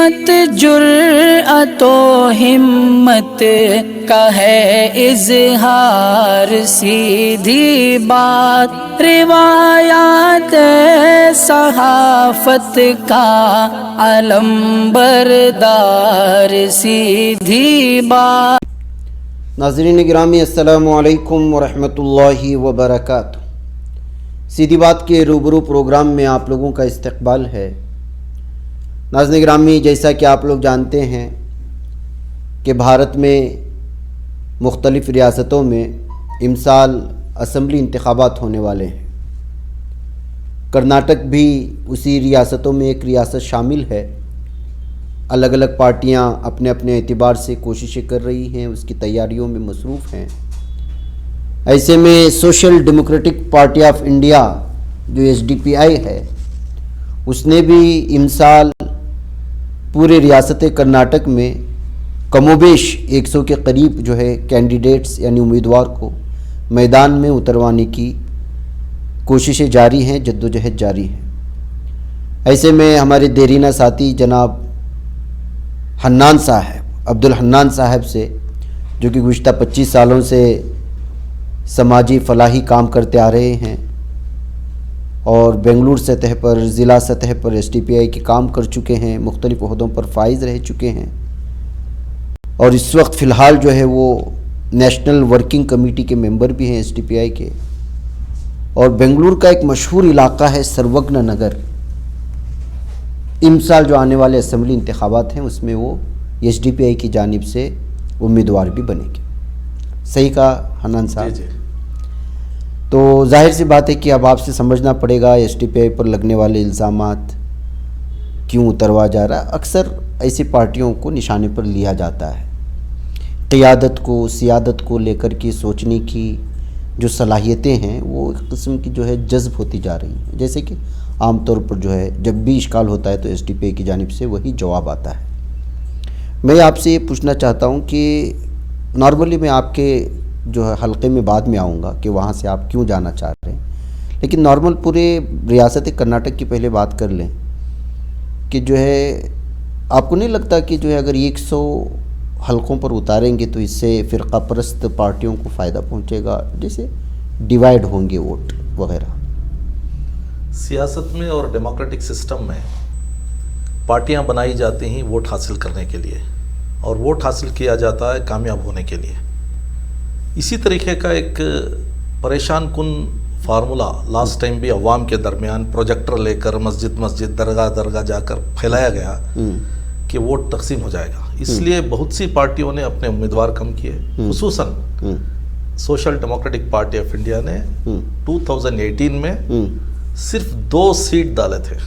मत जुर्अतो हिम्मत का है इजहार, सीधी बात रिवायात सहाफत का अलम बरदार, सीधी बात। नाज़रीन गिरामी अस्सलामु अलैकुम वरहमतुल्लाहि वबरकातुहू। सीधी बात के रूबरू प्रोग्राम में आप लोगों का इस्तकबाल है। नाज़रीन गिरामी, जैसा कि आप लोग जानते हैं कि भारत में मुख्तलिफ़ रियासतों में इमसाल असम्बली इंतखाबात होने वाले हैं। कर्नाटक भी उसी रियासतों में एक रियासत शामिल है। अलग अलग पार्टियां अपने अपने एतबार से कोशिशें कर रही हैं, उसकी तैयारियों में मसरूफ़ हैं। ऐसे में social democratic party of India जो SDPI है, उसने भी इमसाल पूरे रियासत कर्नाटक में कमोबेश 100 के करीब जो है कैंडिडेट्स यानी उम्मीदवार को मैदान में उतरवाने की कोशिशें जारी हैं, जद्दोजहद जारी है। ऐसे में हमारे देरीना साथी जनाब हन्नान साहब, अब्दुल हन्नान साहब से, जो कि गुज़िश्ता 25 सालों से समाजी फलाही काम करते आ रहे हैं और बेंगलुरु सतह पर, ज़िला सतह पर SDPI के काम कर चुके हैं, मुख्तलिफ़ ओहदों पर फाइज रह चुके हैं और इस वक्त फ़िलहाल जो है वो नेशनल वर्किंग कमेटी के मेंबर भी हैं SDPI के। और बेंगलुरु का एक मशहूर इलाका है सर्वज्ञ नगर। इमसाल जो आने वाले असम्बली इंतखाबात हैं उसमें वो SDPI की जानिब से उम्मीदवार भी बनेंगे। सही कहा हन्नान साहब? जी। तो जाहिर सी बात है कि अब आपसे समझना पड़ेगा SDPI पर लगने वाले इल्ज़ामात क्यों उतरवा जा रहा है। अक्सर ऐसी पार्टियों को निशाने पर लिया जाता है। क़ियादत को, सियादत को लेकर के सोचने की जो सलाहियतें हैं वो एक किस्म की जो है जज्ब होती जा रही हैं। जैसे कि आम तौर पर जो है जब भी इश्काल होता है तो SDPI की जानिब से वही जवाब आता है। मैं आपसे ये पूछना चाहता हूँ कि नॉर्मली मैं आपके जो है हल्के में बाद में आऊँगा कि वहाँ से आप क्यों जाना चाह रहे हैं, लेकिन नॉर्मल पूरे रियासत कर्नाटक की पहले बात कर लें कि जो है आपको नहीं लगता कि जो है अगर 100 हलकों पर उतारेंगे तो इससे फ़िरका परस्त पार्टियों को फ़ायदा पहुँचेगा, जैसे डिवाइड होंगे वोट वगैरह? सियासत में और डेमोक्रेटिक सिस्टम में पार्टियां बनाई जाती हैं वोट हासिल करने के लिए, और वोट हासिल किया जाता है कामयाब होने के लिए। इसी तरीके का एक परेशान कुन फार्मूला लास्ट टाइम भी अवाम के दरमियान प्रोजेक्टर लेकर मस्जिद मस्जिद दरगाह दरगाह जाकर फैलाया गया कि वोट तकसीम हो जाएगा। इसलिए बहुत सी पार्टियों ने अपने उम्मीदवार कम किए। खुसूसन social democratic party of India ने 2018 में सिर्फ 2 सीट डाले थे।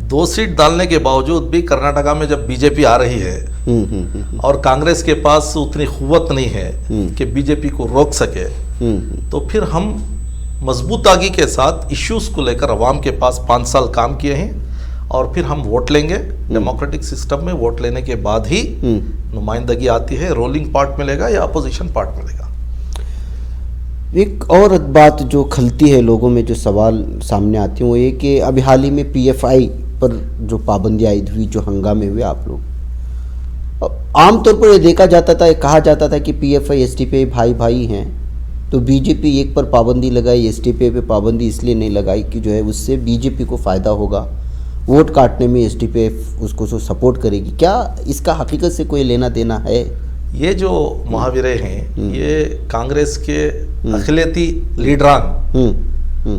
2 सीट डालने के बावजूद भी कर्नाटका में जब बीजेपी आ रही है और कांग्रेस के पास उतनी क़ुव्वत नहीं है कि बीजेपी को रोक सके, तो फिर हम मजबूतागी के साथ इश्यूज को लेकर अवाम के पास 5 साल काम किए हैं और फिर हम वोट लेंगे। डेमोक्रेटिक सिस्टम में वोट लेने के बाद ही नुमाइंदगी आती है, रोलिंग पार्ट मिलेगा या अपोजिशन पार्ट मिलेगा। एक और बात जो खलती है लोगों में, जो सवाल सामने आती है वो ये कि अभी हाल ही में PFI पर जो पाबंदियाँ आई हुई, जो हंगामे हुए, आप लोग आमतौर पर ये देखा जाता था, कहा जाता था कि PFI SDPI भाई भाई हैं, तो BJP एक पर पाबंदी लगाई, SDPI पे पाबंदी इसलिए नहीं लगाई कि जो है उससे BJP को फ़ायदा होगा, वोट काटने में SDPI उसको सपोर्ट करेगी। क्या इसका हकीकत से कोई लेना देना है? ये जो मुहावरे हैं ये कांग्रेस के अखिलेती लीडरान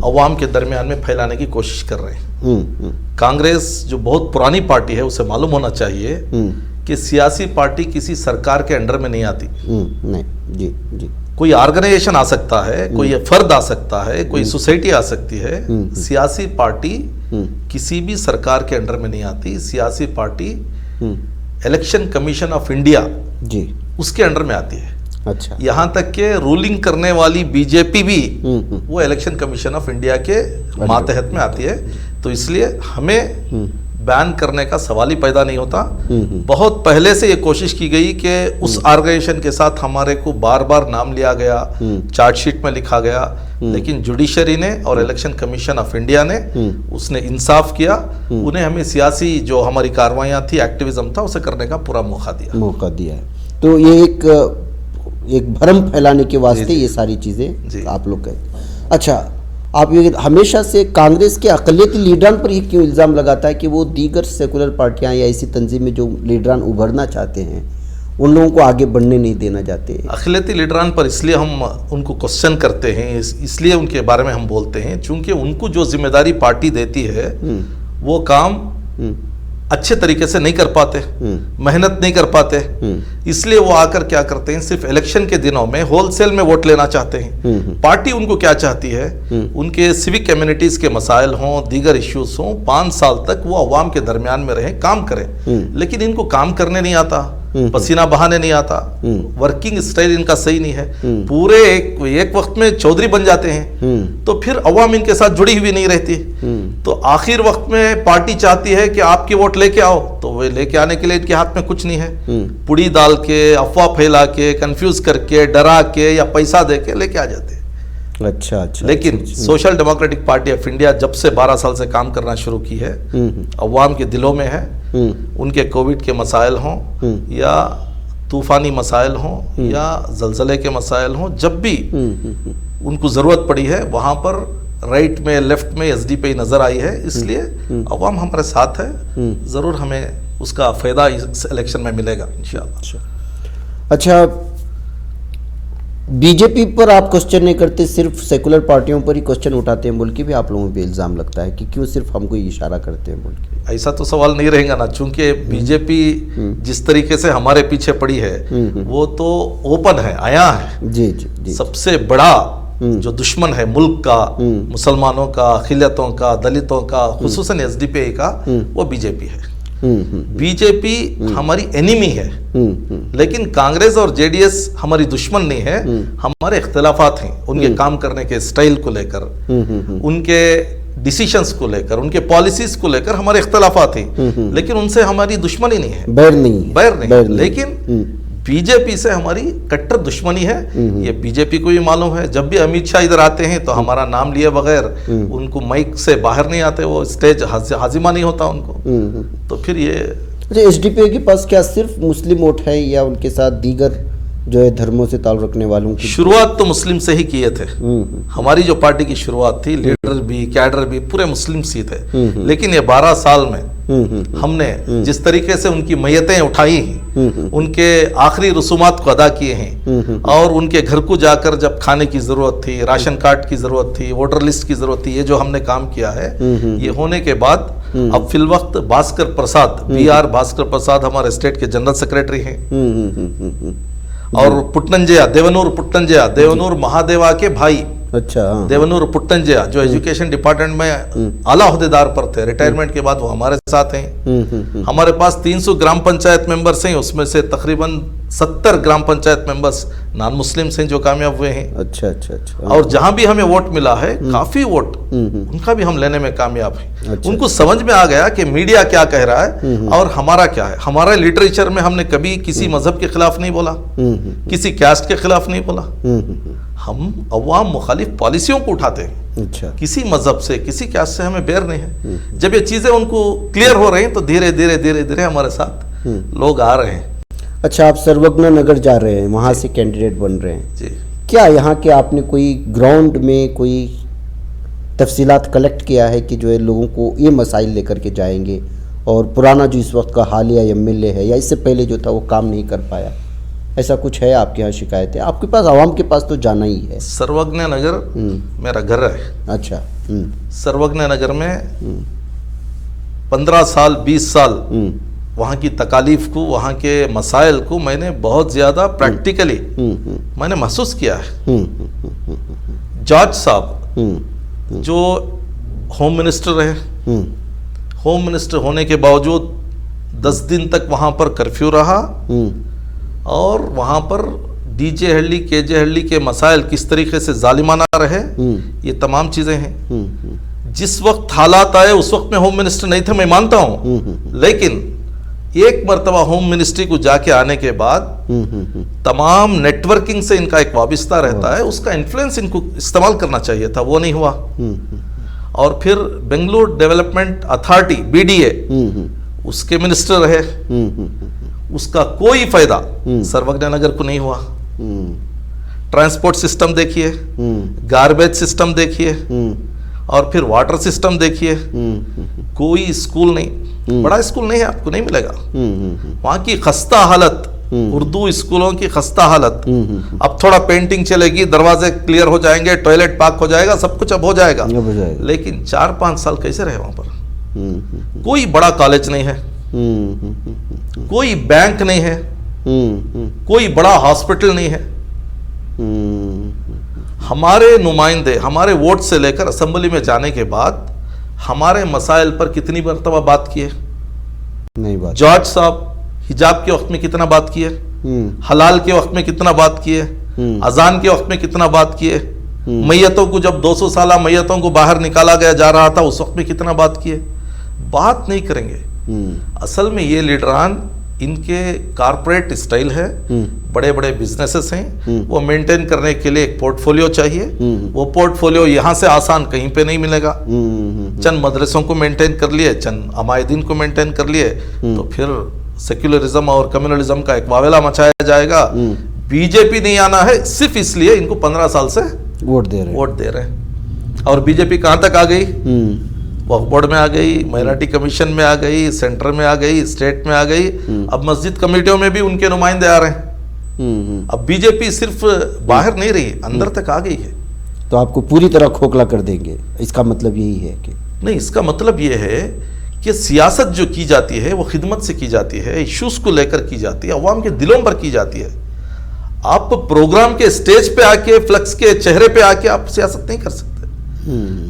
अवाम के दरमियान में फैलाने की कोशिश कर रहे हैं। कांग्रेस जो बहुत पुरानी पार्टी है उसे मालूम होना चाहिए कि सियासी पार्टी किसी सरकार के अंडर में नहीं आती। नहीं जी जी। कोई ऑर्गेनाइजेशन आ सकता है, कोई फर्द आ सकता है, कोई सोसाइटी आ सकती है। सियासी पार्टी किसी भी सरकार के अंडर में नहीं आती। सियासी party election commission of India जी उसके अंडर में आती है। अच्छा। यहाँ तक के रूलिंग करने वाली बीजेपी भी वो इलेक्शन कमीशन ऑफ इंडिया के मातहत में आती है। तो इसलिए हमें बैन करने का सवाल ही पैदा नहीं होता। बहुत पहले से ये कोशिश की गई कि उस ऑर्गेनाइजेशन के साथ हमारे को बार बार नाम लिया गया, चार्जशीट में लिखा गया लेकिन जुडिशरी ने और इलेक्शन कमीशन ऑफ इंडिया ने उसने इंसाफ किया, उन्हें हमें सियासी जो हमारी कार्रवाइयां थी, एक्टिविज्म था, उसे करने का पूरा मौका दिया है। तो ये एक भ्रम फैलाने के वास्ते ये सारी चीज़ें आप लोग कहते। अच्छा, आप ये हमेशा से कांग्रेस के अक़लियती लीडरान पर ये क्यों इल्ज़ाम लगाता है कि वो दीगर सेकुलर पार्टियां या ऐसी तंजीमें जो लीडरान उभरना चाहते हैं उन लोगों को आगे बढ़ने नहीं देना चाहते? अक़लियती लीडरान पर इसलिए हम उनको क्वेश्चन करते हैं, इसलिए उनके बारे में हम बोलते हैं, चूंकि उनको जो जिम्मेदारी पार्टी देती है वो काम अच्छे तरीके से नहीं कर पाते, मेहनत नहीं कर पाते, इसलिए वो आकर क्या करते हैं, सिर्फ इलेक्शन के दिनों में होलसेल में वोट लेना चाहते हैं। पार्टी उनको क्या चाहती है, उनके सिविक कम्युनिटीज के मसाइल हों, दीगर इश्यूज हों, 5 साल तक वो अवाम के दरमियान में रहें, काम करें। लेकिन इनको काम करने नहीं आता, पसीना बहाने नहीं आता, वर्किंग स्टाइल इनका सही नहीं है, पूरे एक वक्त में चौधरी बन जाते हैं, तो फिर अवाम इनके साथ जुड़ी हुई नहीं रहती। तो आखिर वक्त में पार्टी चाहती है कि आपकी वोट लेके आओ, तो वे लेके आने के लिए इनके हाथ में कुछ नहीं है, पुड़ी डाल के, अफवाह फैला के, कंफ्यूज करके, डरा के या पैसा दे के लेके आ जाते हैं। अच्छा। लेकिन social democratic party of India जब से 12 साल से काम करना शुरू की है, अवाम के दिलों में है, उनके कोविड के मसाइल हों या तूफानी मसाइल हों या जलजले के मसाइल हों, जब भी उनको ज़रूरत पड़ी है वहाँ पर राइट में, लेफ्ट में एसडीपी नज़र आई है, इसलिए अवाम हमारे साथ है, ज़रूर हमें उसका फ़ायदा इस इलेक्शन में मिलेगा इंशाअल्लाह। अच्छा, बीजेपी पर आप क्वेश्चन नहीं करते, सिर्फ सेकुलर पार्टियों पर ही क्वेश्चन उठाते हैं बोल के भी आप लोगों पे इल्ज़ाम लगता है कि क्यों सिर्फ हमको इशारा करते हैं बोल के? ऐसा तो सवाल नहीं रहेगा ना, चूंकि बीजेपी जिस तरीके से हमारे पीछे पड़ी है वो तो ओपन है, आया है। जी। सबसे बड़ा जो दुश्मन है मुल्क का, मुसलमानों का, अक़लियतों का, दलितों का, खुसूसन एसडीपी का, वो बीजेपी है। बीजेपी हमारी एनिमी है, लेकिन कांग्रेस और जेडीएस हमारी दुश्मन नहीं है। हमारे इख्तिलाफात हैं उनके काम करने के स्टाइल को लेकर, उनके डिसीशंस को लेकर, उनके पॉलिसीज को लेकर हमारे इख्तिलाफात हैं, लेकिन उनसे हमारी दुश्मनी नहीं है, बैर नहीं। लेकिन बीजेपी से हमारी कट्टर दुश्मनी है, ये बीजेपी को भी मालूम है। जब भी अमित शाह इधर आते हैं तो हमारा नाम लिए बगैर उनको माइक से बाहर नहीं आते, वो स्टेज हाजिमा नहीं होता उनको। तो फिर ये एसडीपी के पास क्या सिर्फ मुस्लिम वोट है या उनके साथ दीगर जो है धर्मों से ताल्लुक रखने वालों की? शुरुआत तो मुस्लिम से ही किए थे, हमारी जो पार्टी की शुरुआत थी, लीडर भी, कैडर भी पूरे मुस्लिम से थे। लेकिन ये 12 साल में हमने जिस तरीके से उनकी मैयतें उठाई हैं, उनके आखिरी रसूमात को अदा किए हैं, और उनके घर को जाकर जब खाने की जरूरत थी, राशन कार्ड की जरूरत थी, वोटर लिस्ट की जरूरत थी, ये जो हमने काम किया है, ये होने के बाद अब फिल वक्त भास्कर प्रसाद, BR भास्कर प्रसाद हमारे स्टेट के जनरल सेक्रेटरी हैं, और पुट्टनजया, देवनूर महादेवा के भाई, अच्छा, देवनूर पुट्टनजया जो एजुकेशन डिपार्टमेंट में आला ओहदेदार पर थे, रिटायरमेंट के बाद वो हमारे साथ हैं। हमारे पास 300 ग्राम पंचायत मेंबर्स हैं, उसमें से तकरीबन 70 ग्राम पंचायत मेंबर्स नॉन मुस्लिम्स हैं जो कामयाब हुए हैं। अच्छा। और जहां भी हमें वोट मिला है, काफी वोट उनका भी हम लेने में कामयाब हैं। अच्छा। उनको समझ में आ गया कि मीडिया क्या कह रहा है और हमारा क्या है। हमारे लिटरेचर में हमने कभी किसी मजहब के खिलाफ नहीं बोला, किसी कैस्ट के खिलाफ नहीं बोला, हम अवाम मुखालिफ पॉलिसियों को उठाते हैं। अच्छा। किसी मजहब से, किसी कैस्ट से हमें बैर नहीं है। जब ये चीजें उनको क्लियर हो रही हैं तो धीरे धीरे हमारे साथ लोग आ रहे हैं। अच्छा, आप सर्वज्ञ नगर जा रहे हैं, वहाँ से कैंडिडेट बन रहे हैं जी। क्या यहाँ के आपने कोई ग्राउंड में कोई तफसीलात कलेक्ट किया है कि जो है लोगों को ये मसाइल लेकर के जाएंगे, और पुराना जो इस वक्त का हालिया MLA है या इससे पहले जो था वो काम नहीं कर पाया, ऐसा कुछ है आपके यहाँ शिकायतें? आपके पास, आवाम के पास तो जाना ही है। सर्वज्ञ नगर मेरा घर है। अच्छा। सर्वज्ञ नगर में 15 साल 20 साल वहाँ की तकालीफ को, वहाँ के मसाइल को मैंने बहुत ज़्यादा प्रैक्टिकली मैंने महसूस किया है। जॉर्ज साहब जो होम मिनिस्टर रहे, होम मिनिस्टर होने के बावजूद 10 दिन तक वहाँ पर कर्फ्यू रहा, और वहाँ पर DJ हल्ली, KJ हल्ली के मसाइल किस तरीके से जालिमाना रहे, ये तमाम चीज़ें हैं। जिस वक्त हालात आए उस वक्त में होम मिनिस्टर नहीं थे, मैं मानता हूँ, लेकिन एक मर्तबा होम मिनिस्ट्री को जाके आने के बाद तमाम नेटवर्किंग से इनका एक वाबिस्ता रहता है, उसका इन्फ्लुएंस इनको इस्तेमाल करना चाहिए था, वो नहीं हुआ। और फिर बेंगलुरु डेवलपमेंट अथॉरिटी BDA उसके मिनिस्टर रहे, उसका कोई फायदा सर्वज्ञ नगर को नहीं हुआ। ट्रांसपोर्ट सिस्टम देखिए, गार्बेज सिस्टम देखिए, और फिर वाटर सिस्टम देखिए, कोई स्कूल नहीं, बड़ा स्कूल नहीं है, आपको नहीं मिलेगा। वहां की खस्ता हालत, उर्दू स्कूलों की खस्ता हालत। अब थोड़ा पेंटिंग चलेगी, दरवाजे क्लियर हो जाएंगे, टॉयलेट पार्क हो जाएगा, सब कुछ अब हो जाएगा। लेकिन 4-5 साल कैसे रहे वहां पर? कोई बड़ा कॉलेज नहीं है, कोई बैंक नहीं है, कोई बड़ा हॉस्पिटल नहीं है। हमारे नुमाइंदे हमारे वोट से लेकर असेंबली में जाने के बाद हमारे मसाइल पर कितनी मरतबा बात किए? नहीं बात। जॉर्ज साहब हिजाब के वक्त में कितना बात किए, हलाल के वक्त में कितना बात किए, अजान के वक्त में कितना बात किए, मैयतों को जब 200 साल मैयतों को बाहर निकाला गया जा रहा था उस वक्त में कितना बात किए? बात नहीं करेंगे। असल में ये लीडरान, इनके कारपोरेट स्टाइल है, बड़े बड़े बिजनेसेस हैं, वो मेंटेन करने के लिए एक पोर्टफोलियो चाहिए। वो पोर्टफोलियो यहाँ से आसान कहीं पे नहीं मिलेगा। चंद मदरसों को मेंटेन कर लिए, चंद अमायदीन को मेंटेन कर लिए, तो फिर सेक्युलरिज्म और कम्युनलिज्म का एक वावेला मचाया जाएगा। बीजेपी नहीं आना है सिर्फ इसलिए इनको 15 साल से वोट दे रहे हैं। और बीजेपी कहाँ तक आ गई? वक्फ बोर्ड में आ गई, माइनॉरिटी कमीशन में आ गई, सेंटर में आ गई, स्टेट में आ गई, अब मस्जिद कमेटियों में भी उनके नुमाइंदे आ रहे हैं। अब बीजेपी सिर्फ बाहर नहीं रही, अंदर तक आ गई है। तो आपको पूरी तरह खोखला कर देंगे, इसका मतलब यही है कि? नहीं, इसका मतलब यह है कि सियासत जो की जाती है वो खिदमत से की जाती है, इश्यूज को लेकर की जाती है, अवाम के दिलों पर की जाती है। आप प्रोग्राम के स्टेज पे आके, फ्लेक्स के चेहरे पे आके आप सियासत नहीं कर सकते।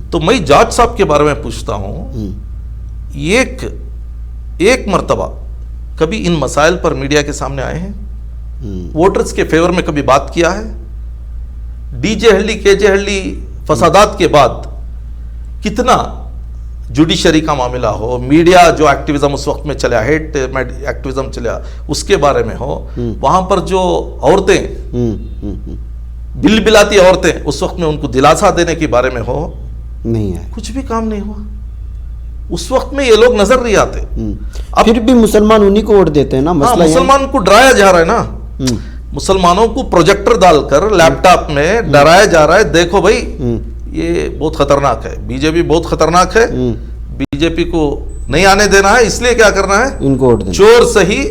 तो मैं जॉर्ज साहब के बारे में पूछता हूं, एक मर्तबा कभी इन मसाइल पर मीडिया के सामने आए हैं? वोटर्स के फेवर में कभी बात किया है? डीजे हल्ली, केजे हल्ली फसादात के बाद कितना जुडिशरी का मामला हो, मीडिया जो एक्टिविज्म उस वक्त में चला, हेट एक्टिविज्म चला, उसके बारे में हो, वहां पर जो औरतें बिलबिलाती औरतें उस वक्त में उनको दिलासा देने के बारे में हो, नहीं है, कुछ भी काम नहीं हुआ। उस वक्त में ये लोग नजर नहीं आते। अब फिर भी मुसलमान उन्हीं को वोट देते हैं ना। मसला मुसलमान को डराया जा रहा है ना, मुसलमानों को प्रोजेक्टर डालकर लैपटॉप में डराया जा रहा है, देखो भाई ये बहुत खतरनाक है, बीजेपी बहुत खतरनाक है, बीजेपी को नहीं आने देना है, इसलिए क्या करना है, इनको वोट देना, चोर सही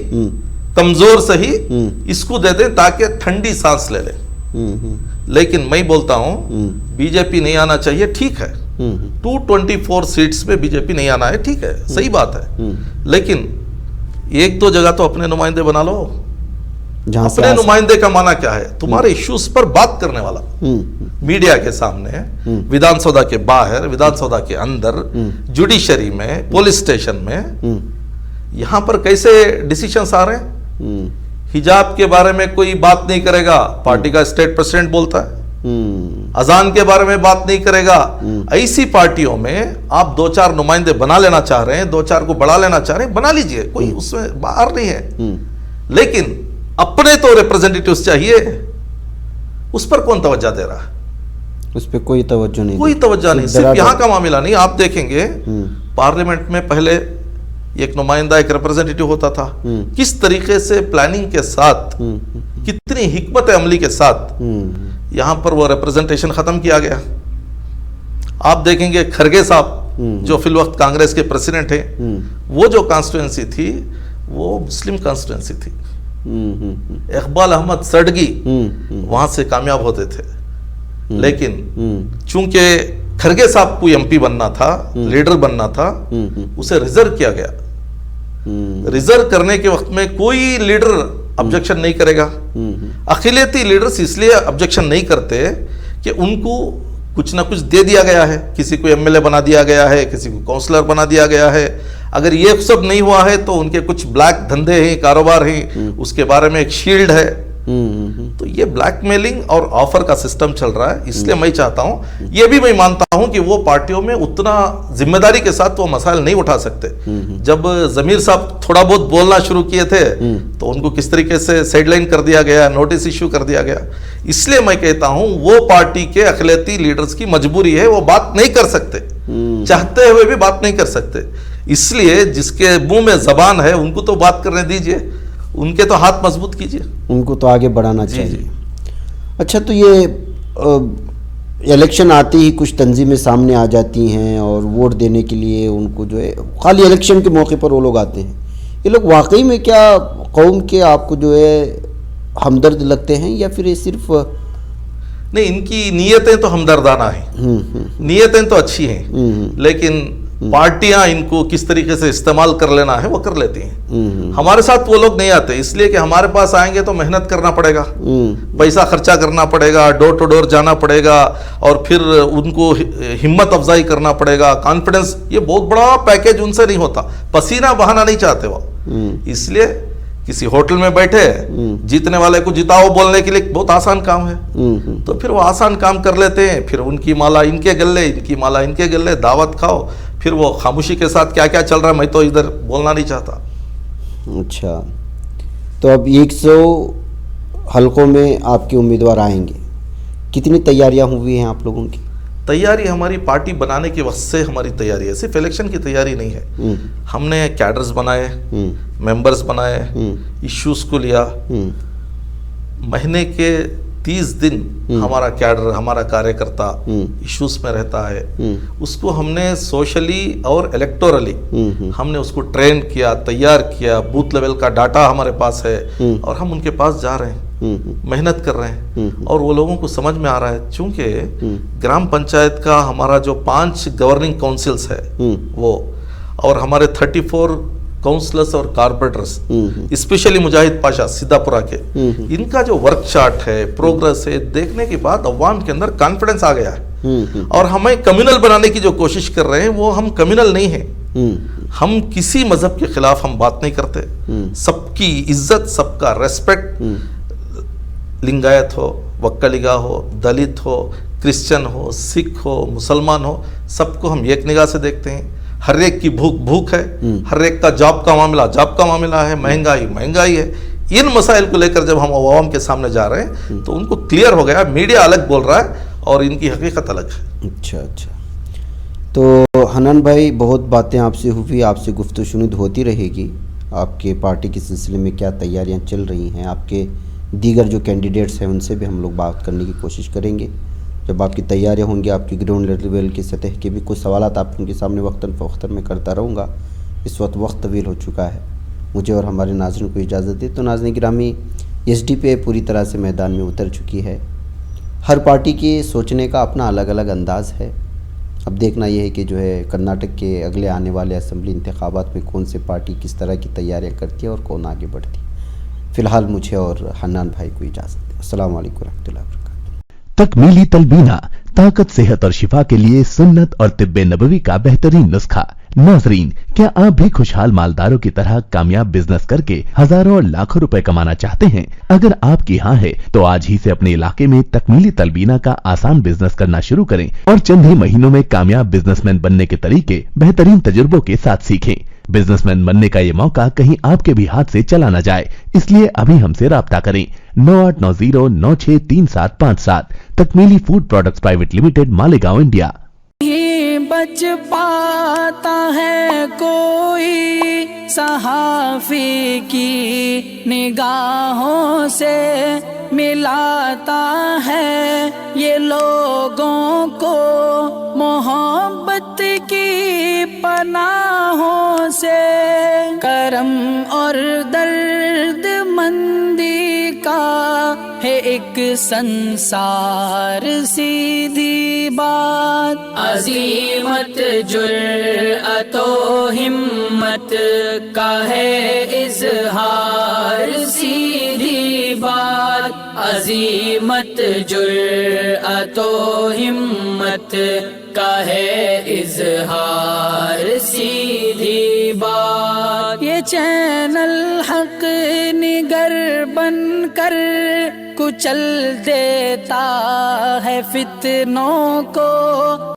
कमजोर सही इसको दे दें ताकि ठंडी सांस ले ले। लेकिन मैं बोलता हूं बीजेपी नहीं आना चाहिए, ठीक है, 224 सीट्स में बीजेपी नहीं आना है, ठीक है, सही बात है, लेकिन एक दो जगह तो अपने नुमाइंदे बना लो। अपने नुमाइंदे का माना क्या है? तुम्हारे इश्यूज पर बात करने वाला, मीडिया के सामने, विधानसभा के बाहर, विधानसभा के अंदर, जुडिशरी में, पुलिस स्टेशन में, यहां पर कैसे डिसीजंस आ रहे हैं? हिजाब के बारे में कोई बात नहीं करेगा, पार्टी का स्टेट प्रेसिडेंट बोलता है। अजान के बारे में बात नहीं करेगा। ऐसी पार्टियों में आप 2-4 नुमाइंदे बना लेना चाह रहे हैं, 2-4 को बढ़ा लेना चाह रहे हैं, बना लीजिए, कोई उसमें बाहर नहीं है, लेकिन अपने तो रिप्रेजेंटेटिव्स चाहिए। उस पर कौन तवज्जो दे रहा है? उस पर कोई तवज्जो नहीं, कोई तवज्जो नहीं। सिर्फ यहां का मामला नहीं, आप देखेंगे पार्लियामेंट में पहले एक नुमाइंदा, एक रिप्रेजेंटेटिव होता था, किस तरीके से प्लानिंग के साथ, कितनी हिकमत अमली के साथ यहां पर वो रिप्रेजेंटेशन खत्म किया गया। आप देखेंगे खरगे साहब जो फिल वक्त कांग्रेस के प्रेसिडेंट हैं, वो जो कॉन्स्टिट्यूएंसी थी वो मुस्लिम कॉन्स्टिट्यूएंसी थी। इकबाल अहमद सडगी वहां से कामयाब होते थे, लेकिन चूंकि खरगे साहब को एमपी बनना था, लीडर बनना था, उसे रिजर्व किया गया। रिजर्व करने के वक्त में कोई लीडर ऑब्जेक्शन नहीं करेगा। अखिलेती लीडर्स इसलिए ऑब्जेक्शन नहीं करते कि उनको कुछ ना कुछ दे दिया गया है, किसी को एमएलए बना दिया गया है, किसी को काउंसलर बना दिया गया है। अगर ये सब नहीं हुआ है तो उनके कुछ ब्लैक धंधे हैं, कारोबार हैं, उसके बारे में एक शील्ड है। तो ये ब्लैकमेलिंग और ऑफर का सिस्टम चल रहा है। इसलिए मैं चाहता हूं, ये भी मैं मानता हूं कि वो पार्टियों में उतना जिम्मेदारी के साथ वो मसाइल नहीं उठा सकते। जब जमीर साहब थोड़ा बहुत बोलना शुरू किए थे तो उनको किस तरीके से साइडलाइन कर दिया गया, नोटिस इश्यू कर दिया गया। इसलिए मैं कहता हूं वो पार्टी के अखिलेती लीडर्स की मजबूरी है, वो बात नहीं कर सकते, चाहते हुए भी बात नहीं कर सकते। इसलिए जिसके मुंह में जबान है उनको तो बात करने दीजिए, उनके तो हाथ मजबूत कीजिए, उनको तो आगे बढ़ाना जी, चाहिए। जी। अच्छा, तो ये इलेक्शन आते ही कुछ तंजीमें सामने आ जाती हैं और वोट देने के लिए उनको जो है खाली इलेक्शन के मौके पर वो लोग आते हैं। ये लोग वाकई में क्या कौम के आपको जो है हमदर्द लगते हैं या फिर ये सिर्फ नहीं, इनकी नीयतें तो हमदर्दाना हैं, नीयतें तो अच्छी हैं, लेकिन पार्टियां इनको किस तरीके से इस्तेमाल कर लेना है वो कर लेती हैं। हमारे साथ वो लोग नहीं आते, इसलिए कि हमारे पास आएंगे तो मेहनत करना पड़ेगा, पैसा खर्चा करना पड़ेगा, डोर टू डोर जाना पड़ेगा और फिर उनको हिम्मत अफजाई करना पड़ेगा, कॉन्फिडेंस, ये बहुत बड़ा पैकेज उनसे नहीं होता। पसीना बहाना नहीं चाहते वो, इसलिए किसी होटल में बैठे जीतने वाले को जिताओ बोलने के लिए बहुत आसान काम है, तो फिर वो आसान काम कर लेते हैं। फिर उनकी माला इनके गले, इनकी माला इनके गले, दावत खाओ, फिर वो खामोशी के साथ क्या क्या चल रहा है मैं तो इधर बोलना नहीं चाहता। अच्छा, तो अब 100 हलकों में आपके उम्मीदवार आएंगे, कितनी तैयारियां हुई हैं आप लोगों की? तैयारी हमारी पार्टी बनाने के वक्त से हमारी तैयारी है, सिर्फ इलेक्शन की तैयारी नहीं है। हमने कैडर्स बनाए, मेंबर्स बनाए, इश्यूज को लिया, महीने के 30 दिन हमारा कैडर, हमारा कार्यकर्ता इश्यूज में रहता है, उसको हमने सोशली और इलेक्टोरली हमने उसको ट्रेन किया, तैयार किया, बूथ लेवल का डाटा हमारे पास है और हम उनके पास जा रहे हैं, मेहनत कर रहे हैं और वो लोगों को समझ में आ रहा है। चूंकि ग्राम पंचायत का हमारा जो 5 गवर्निंग काउंसिल्स है वो, और हमारे 34 काउंसलर्स और कारपोरेटर्स, स्पेशली मुजाहिद पाशा सिद्धापुरा के, इनका जो वर्क चार्ट है, प्रोग्रेस है, देखने के बाद अवाम के अंदर कॉन्फिडेंस आ गया है। और हमें कम्युनल बनाने की जो कोशिश कर रहे हैं वो हम कम्युनल नहीं है, हम किसी मजहब के खिलाफ हम बात नहीं करते, सबकी इज्जत, सबका रेस्पेक्ट, लिंगायत हो, वक्कलिगा हो, दलित हो, क्रिश्चियन हो, सिख हो, मुसलमान हो, सबको हम एक निगाह से देखते हैं। हर एक की भूख भूख है, हर एक का जॉब का मामला है, महंगाई है। इन मसाइल को लेकर जब हम अवाम के सामने जा रहे हैं तो उनको क्लियर हो गया, मीडिया अलग बोल रहा है और इनकी हकीकत अलग है। अच्छा, तो हनन भाई, बहुत बातें आपसे हुई, आपसे गुफ्तगू होती रहेगी। आपके पार्टी के सिलसिले में क्या तैयारियां चल रही हैं, आपके दीगर जो कैंडिडेट्स हैं उनसे भी हम लोग बात करने की कोशिश करेंगे। जब आपकी तैयारियां होंगी, आपकी ग्राउंड लेवल की सतह के भी कुछ सवालात आप उनके सामने वक्तन फ़वक्तन में करता रहूँगा। इस वक्त तवील हो चुका है, मुझे और हमारे नाज़रीन को इजाज़त दे। तो नाज़रीन गिरामी, SDP पूरी तरह से मैदान में उतर चुकी है। हर पार्टी के सोचने का अपना अलग अलग अंदाज़ है। अब देखना यह है कि जो है कर्नाटक के अगले आने वाले असम्बली इंतखाबात में कौन से पार्टी किस तरह की तैयारियाँ करती है और कौन आगे बढ़ती है। फ़िलहाल मुझे और हन्नान भाई को इजाज़त दें। अस्सलाम वालेकुम रहमतुल्लाहि व बरकातुहू। तकमीली तलबीना, ताकत, सेहत और शिफा के लिए सुन्नत और तिब्बे नबवी का बेहतरीन नुस्खा। नाजरीन, क्या आप भी खुशहाल मालदारों की तरह कामयाब बिजनेस करके हजारों और लाखों रुपए कमाना चाहते हैं? अगर आपकी हाँ है तो आज ही से अपने इलाके में तकमीली तलबीना का आसान बिजनेस करना शुरू करें और चंद ही महीनों में कामयाब बिजनेसमैन बनने के तरीके बेहतरीन तजुर्बों के साथ सीखें। बिजनेसमैन बनने का ये मौका कहीं आपके भी हाथ से चला न जाए, इसलिए अभी हमसे राब्ता करें। 9890963757। Takmili food products private limited, Malegaon, India. बच पाता है कोई सहाफी की निगाहों से, मिलाता है ये लोगों को मोहब्बत की पनाहों से। करम और दर्द मंदी का है एक संसार, सीधी बात। अजीमत जुर्अतो हिम्मत का है इजहार, सीधी बात। अजीमत जुर्अतो हिम्मत का है इजहार, सीधी बात। ये चैनल हक निगर बनकर कुचल देता है फितनों को।